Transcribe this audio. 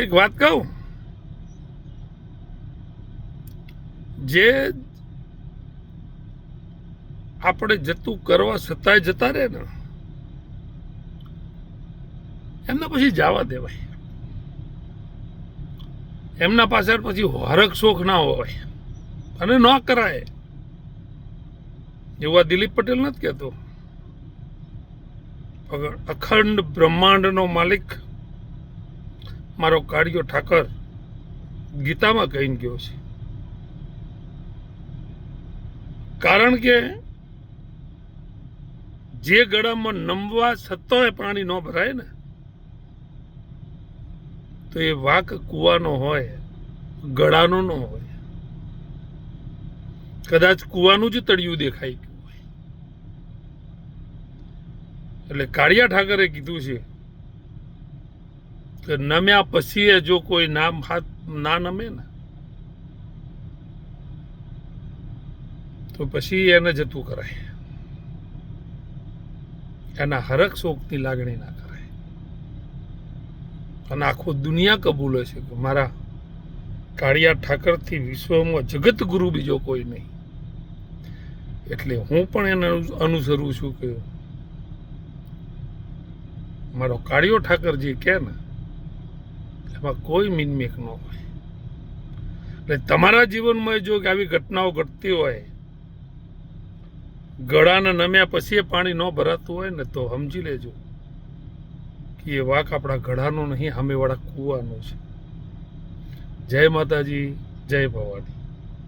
એક વાત કહું, જે આપણે જતું કરવા છતાંય જતા રહે ને એમને પછી જવા દેવાય. એમના પાછળ પછી હરખ શોખ ના હોય અને ન કરાય. એવું આ દિલીપ પટેલ નથી કહેતો. અખંડ બ્રહ્માંડનો માલિક મારો કાળિયો ઠાકર ગીતામાં કહીને ગયો છે. કારણ કે જે ગળામાં નમવા છતાંય પાણી ન ભરાય ને તો એ વાક કૂવાનો હોય, ગળાનો ન હોય. કદાચ કૂવાનું જ તળિયું દેખાય ગયું હોય. એટલે કાળિયા ઠાકરે કીધું છે કે નમ્યા પછી જો કોઈ નામ હાથ ના નમે ને તો પછી એને જતું કરાય. એના હરખ શોકની લાગણી ના કરાય. અને આખો દુનિયા કબૂલે છે કે મારા કાળિયા ઠાકરથી વિશ્વમાં જગત ગુરુ બીજો કોઈ નહીં. એટલે હું પણ એને અનુસરું છું કે મારો કાળિયો ઠાકર જે કહે ને એમાં કોઈ મિનમેક ન હોય. એટલે તમારા જીવનમાં જો કે આવી ઘટનાઓ ઘટતી હોય, ગળાને નમ્યા પછી પાણી ન ભરાતું હોય ને તો સમજી લેજો કે એ વાક આપણા ગળાનો નહીં, સામેવાળા કૂવાનો છે. જય માતાજી, જય ભવાની.